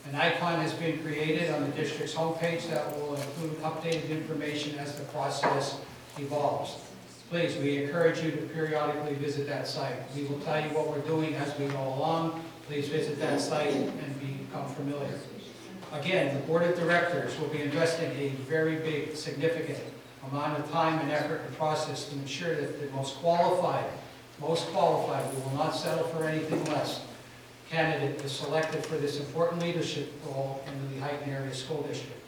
An icon has been created on the district's homepage that will include updated information as the process evolves. Please, we encourage you to periodically visit that site. We will tell you what we're doing as we go along. Please visit that site and become familiar. Again, the Board of Directors will be investing a very big, significant amount of time and effort and process to ensure that the most qualified, we will not settle for anything less, candidate is selected for this important leadership role in the Lehighton Area School District.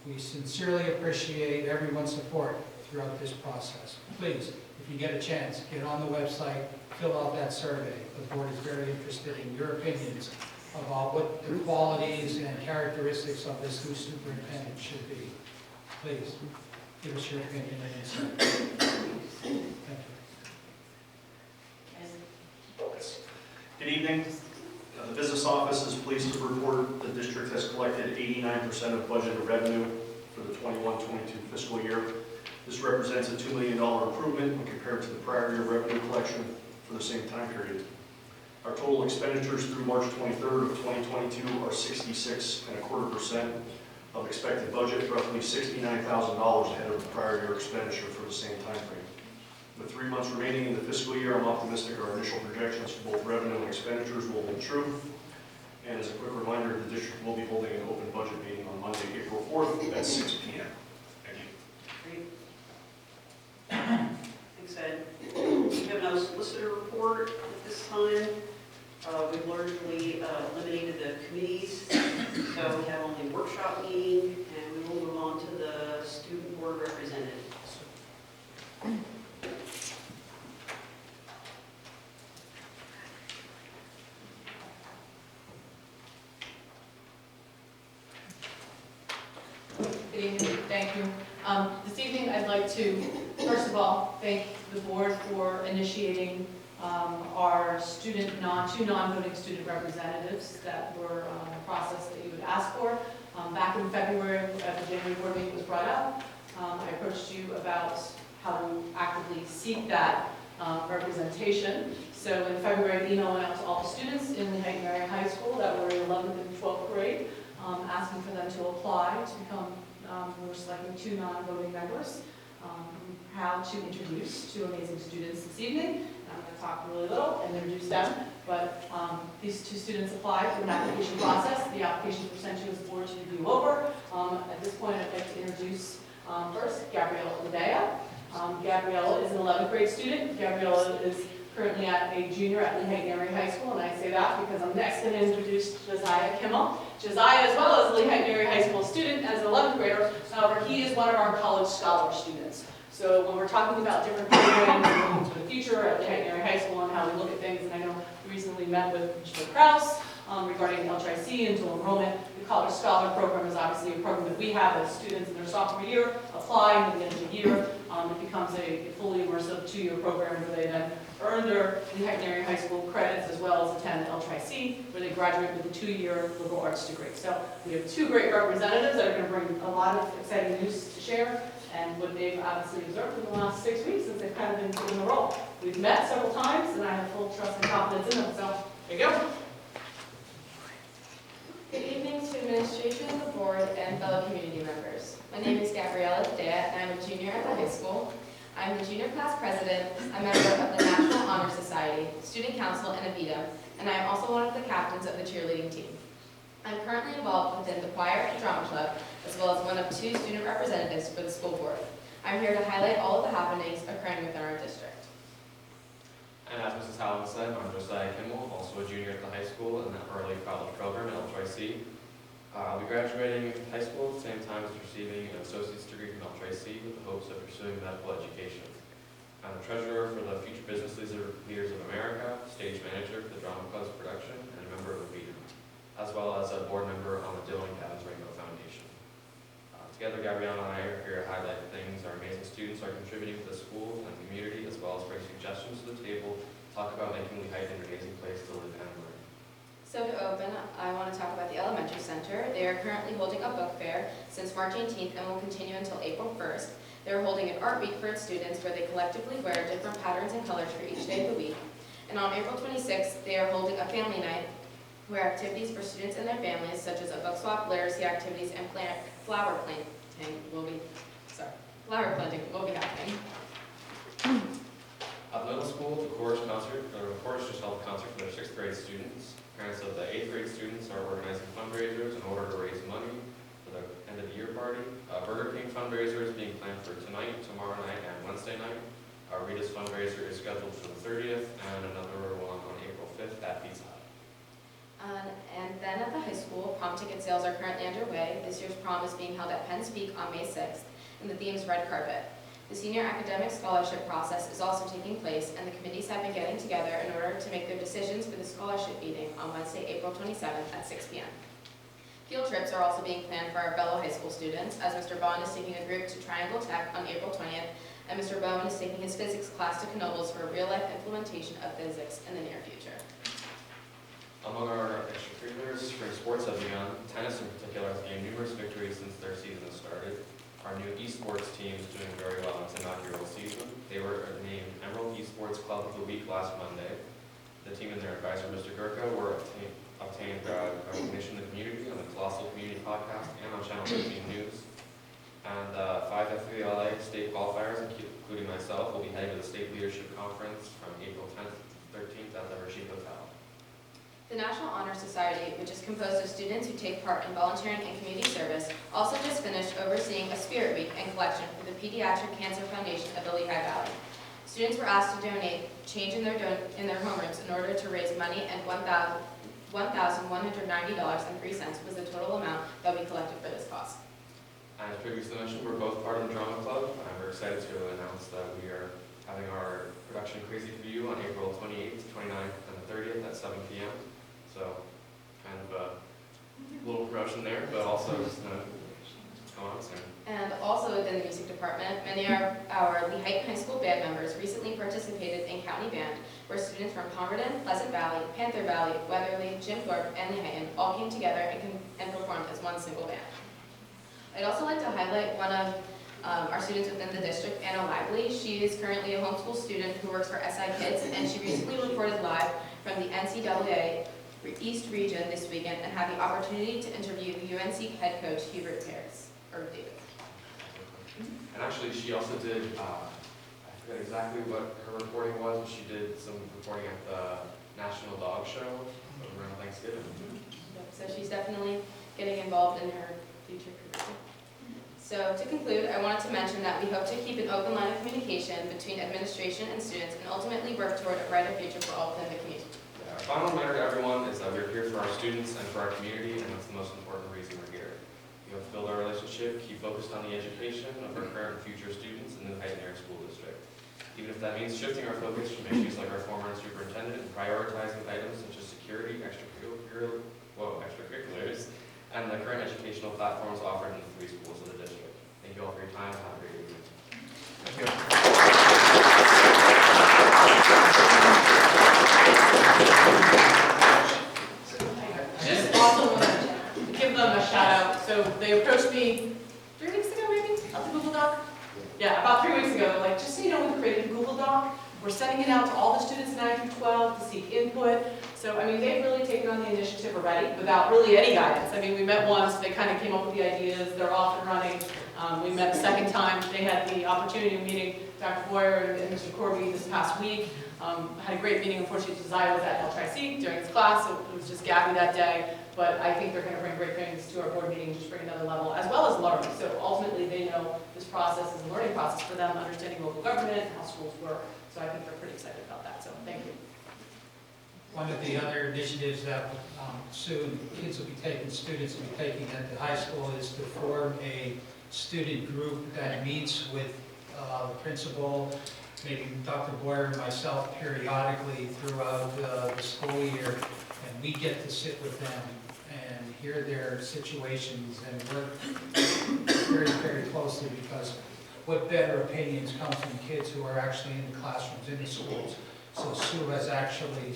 We sincerely appreciate everyone's support throughout this process. Please, if you get a chance, get on the website, fill out that survey. The board is very interested in your opinions about what the qualities and characteristics of this new superintendent should be. Please, give us your opinion and insight. Thank you. Good evening. The business office is pleased to report the district has collected 89% of budgeted revenue for the 21-22 fiscal year. This represents a $2 million improvement when compared to the prior year revenue collection for the same time period. Our total expenditures through March 23rd of 2022 are 66.25% of expected budget, roughly $69,000 ahead of the prior year expenditure for the same time frame. With 3 months remaining in the fiscal year, I'm optimistic our initial projections for both revenue and expenditures will hold true. And as a quick reminder, the district will be holding an open budget meeting on Monday, April 4th at 6 p.m. Thank you. Great. Thanks, Ed. We have no solicitor report at this time. We've largely eliminated the committees, so we have only workshop meeting, and we will move on to the student board representative. Good evening. Thank you. This evening, I'd like to, first of all, thank the board for initiating our two non-voting student representatives that were a process that you would ask for. Back in February, at the January board meeting was brought up, I approached you about how to actively seek that representation. So in February, I emailed went out to all the students in the Lehighton Area High School that were in 11th and 12th grade, asking for them to apply to become, we're selecting 2 non-voting members. I'm proud to introduce 2 amazing students this evening. I'm going to talk really little and introduce them, but these 2 students applied for an application process. The applications were sent to the board to review over. At this point, I'd like to introduce first Gabriella Ledea. Gabriella is an 11th grade student. Gabriella is currently a junior at Lehighton Area High School, and I say that because I'm next going to introduce Josiah Kimmel. Josiah, as well as a Lehighton Area High School student, as an 11th grader. However, he is one of our college scholar students. So when we're talking about different programs and looking to the future at Lehighton Area High School and how we look at things, and I know we recently met with Mr. Krause regarding LTIC and dual enrollment. The College Scholar Program is obviously a program that we have as students in their sophomore year apply, and at the end of the year, it becomes a fully immersive 2-year program where they then earn their Lehighton Area High School credits as well as attend LTIC, where they graduate with a 2-year liberal arts degree. So we have 2 great representatives that are going to bring a lot of exciting news to share, and what they've obviously observed in the last 6 weeks since they've kind of been given the role. We've met several times, and I have full trust and confidence in them. So there you go. Good evening to administration, the board, and fellow community members. My name is Gabriella Ledea, and I'm a junior at the high school. I'm the junior class president, a member of the National Honor Society, Student Council, and AVITA, and I am also one of the captains of the cheerleading team. I'm currently involved within the choir and drama club, as well as one of 2 student representatives for the school board. I'm here to highlight all of the happenings occurring within our district. And as Mrs. Howland said, I'm Josiah Kimmel, also a junior at the high school in the early college program at LTIC. I'll be graduating high school at the same time as receiving an associate's degree from LTIC with the hopes of pursuing medical education. I'm the treasurer for the Future Business Leaders of America, stage manager for the Drama Club's production, and a member of AVITA, as well as a board member on the Dylan Cabins Rainbow Foundation. Together, Gabrielle and I are here to highlight the things our amazing students are contributing to the school and community, as well as bring suggestions to the table, talk about making Lehighton an amazing place to live and learn. So to open, I want to talk about the Elementary Center. They are currently holding a book fair since March 18th and will continue until April 1st. They're holding an art week for its students where they collectively wear different patterns and colors for each day of the week. And on April 26th, they are holding a family night where activities for students and their families, such as a book swap, literacy activities, and flower planting will be happening. At the middle school, the chorus just held a concert for their 6th grade students. Parents of the 8th grade students are organizing fundraisers in order to raise money for the end of the year party. Burger King fundraiser is being planned for tonight, tomorrow night, and Wednesday night. Rita's fundraiser is scheduled for the 30th, and another one on April 5th at Pizza Hut. And then at the high school, prom ticket sales are currently underway. This year's prom is being held at Penn's Peak on May 6th, and the theme is red carpet. The senior academic scholarship process is also taking place, and the committees have been getting together in order to make their decisions for the scholarship meeting on Wednesday, April 27th at 6 p.m. Field trips are also being planned for our fellow high school students, as Mr. Bond is taking a group to Triangle Tech on April 20th, and Mr. Bowman is taking his physics class to Knoebels for a real-life implementation of physics in the near future. Among our extracurriculars, spring sports have begun. Tennis in particular has gained numerous victories since their season has started. Our new esports team is doing very well in its inaugural season. They were named Emerald Esports Club of the Week last Monday. The team and their advisor, Mr. Gurko, obtained recognition in the community on the Colossal Community Podcast and on Channel 13 News. And 5 FBLA state qualifiers, including myself, will be heading to the State Leadership Conference from April 10th to 13th at the Rashid Hotel. The National Honor Society, which is composed of students who take part in volunteering and community service, also just finished overseeing a Spirit Week and collection for the Pediatric Cancer Foundation of the Lehigh Valley. Students were asked to donate change in their homerooms in order to raise money, and $1,190.03 was the total amount that we collected for this cause. As previously mentioned, we're both part of the Drama Club, and we're excited to announce that we are having our production Crazy for You on April 28th, 29th, and the 30th at 7 p.m. So, kind of a little promotion there, but also just going on soon. And also within the music department, many of our Lehigh High School band members recently participated in County Band, where students from Palmerton, Pleasant Valley, Panther Valley, Weatherly, Jim Thorpe, and Lehigh all came together and performed as one single band. I'd also like to highlight one of our students within the district, Anna Lively. She is currently a homeschool student who works for SI Kids, and she recently reported live from the NCAA East region this weekend and had the opportunity to interview UNC head coach Hubert David. And actually, she also did, I forget exactly what her reporting was, but she did some reporting at the National Dog Show around Thanksgiving. So she's definitely getting involved in her future career. So to conclude, I wanted to mention that we hope to keep an open line of communication between administration and students and ultimately work toward a brighter future for all within the community. Our final reminder to everyone is that we're here for our students and for our community, and that's the most important reason we're here. We hope to build our relationship, keep focused on the education of our current and future students in the Heights Area School District. Even if that means shifting our focus from issues like our former superintendent and prioritizing items such as security, extracurriculars, and the current educational platforms offered in the 3 schools of the district. Thank you all for your time and have a great evening. Thank you. Just also want to give them a shout out. So they approached me 3 weeks ago, maybe, on the Google Doc. Yeah, about 3 weeks ago. They're like, just so you know, we created a Google Doc. We're sending it out to all the students in 9 through 12 to seek input. So, I mean, they've really taken on the initiative already without really any guidance. I mean, we met once, they kind of came up with the ideas, they're off and running. We met a second time, they had the opportunity of meeting Dr. Boyer and Mr. Corby this past week. Had a great meeting. Unfortunately, Josiah was at LASD during his class, so it was just Gabby that day. But I think they're going to bring great things to our board meeting, just bring another level, as well as learning. So ultimately, they know this process is a learning process for them, understanding local government, and how schools work. So I think they're pretty excited about that. So thank you. One of the other initiatives that soon kids will be taking, students will be taking at the high school is to form a student group that meets with the principal, maybe Dr. Boyer and myself periodically throughout the school year, and we get to sit with them and hear their situations and work very, very closely, because what better opinions come from kids who are actually in the classrooms, in the schools. So Sue has actually,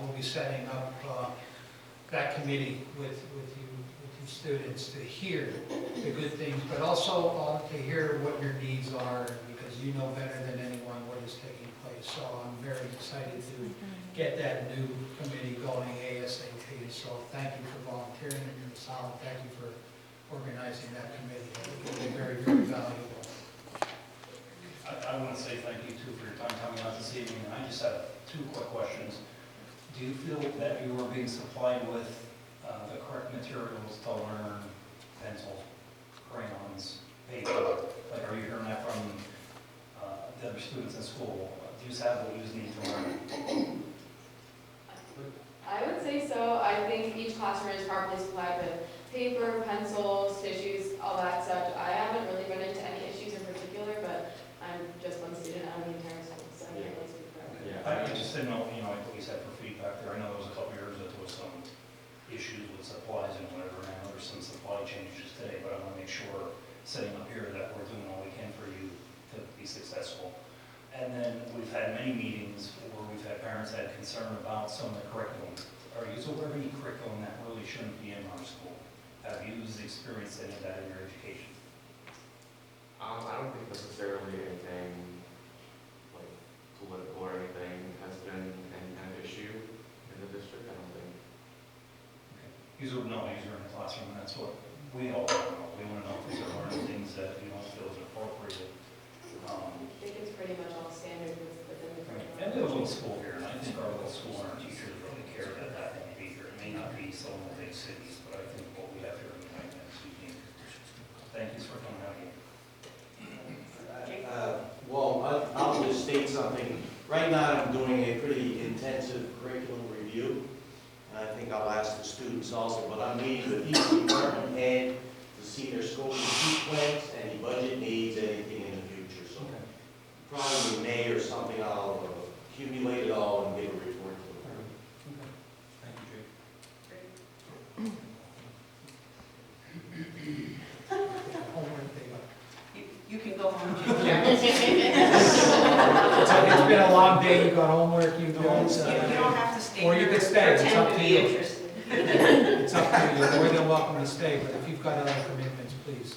will be setting up that committee with you students to hear the good things, but also to hear what your needs are, because you know better than anyone what is taking place. place. So I'm very excited to get that new committee going ASAP. So thank you for volunteering, and you're solid. Thank you for organizing that committee. It will be very, very valuable. I want to say thank you too for your time coming out this evening, and I just have two quick questions. Do you feel that you are being supplied with the correct materials to learn, pencils, crayons, paper? Like, are you hearing that from the other students in school? Do you have what you need to learn? I would say so. I think each classroom is properly supplied with paper, pencils, tissues, all that stuff. I haven't really run into any issues in particular, but I'm just one student out of the entire school, so I can't really speak for everyone. Yeah. I just didn't know, like what you said for feedback there. I know there was a couple years that there was some issues with supplies and whatever, and I know there's some supply changes today, but I want to make sure, sitting up here, that we're doing all we can for you to be successful. And then we've had many meetings where we've had parents had concern about some of the curriculum. Are you aware of any curriculum that really shouldn't be in our school? Have you experienced any of that in your education? I don't think necessarily anything like political or anything has been any kind of issue in the district, I don't think. These are in the classroom, and that's what we all want to know. We want to know if they're learning things that you don't feel is appropriate. I think it's pretty much all standard within the curriculum. And we have a little school here, and I think our little school and our teachers really care that that won't be here. It may not be so in the big cities, but I think what we have here in the United is unique. Thank you for coming out here. Well, I'll just state something. Right now, I'm doing a pretty intensive curriculum review, and I think I'll ask the students also, but I'm meeting with each department head to see their scope and sequence, any budget needs, anything in the future. So probably in May or something, I'll accumulate it all and give a report to them. Thank you, Homework day. You can go home, Jim. It's been a long day. You got homework. You got. You don't have to stay Or you here could stay. It's pretend up to to be you. interested. It's up to you. You're more than welcome to stay, but if you've got other commitments, please.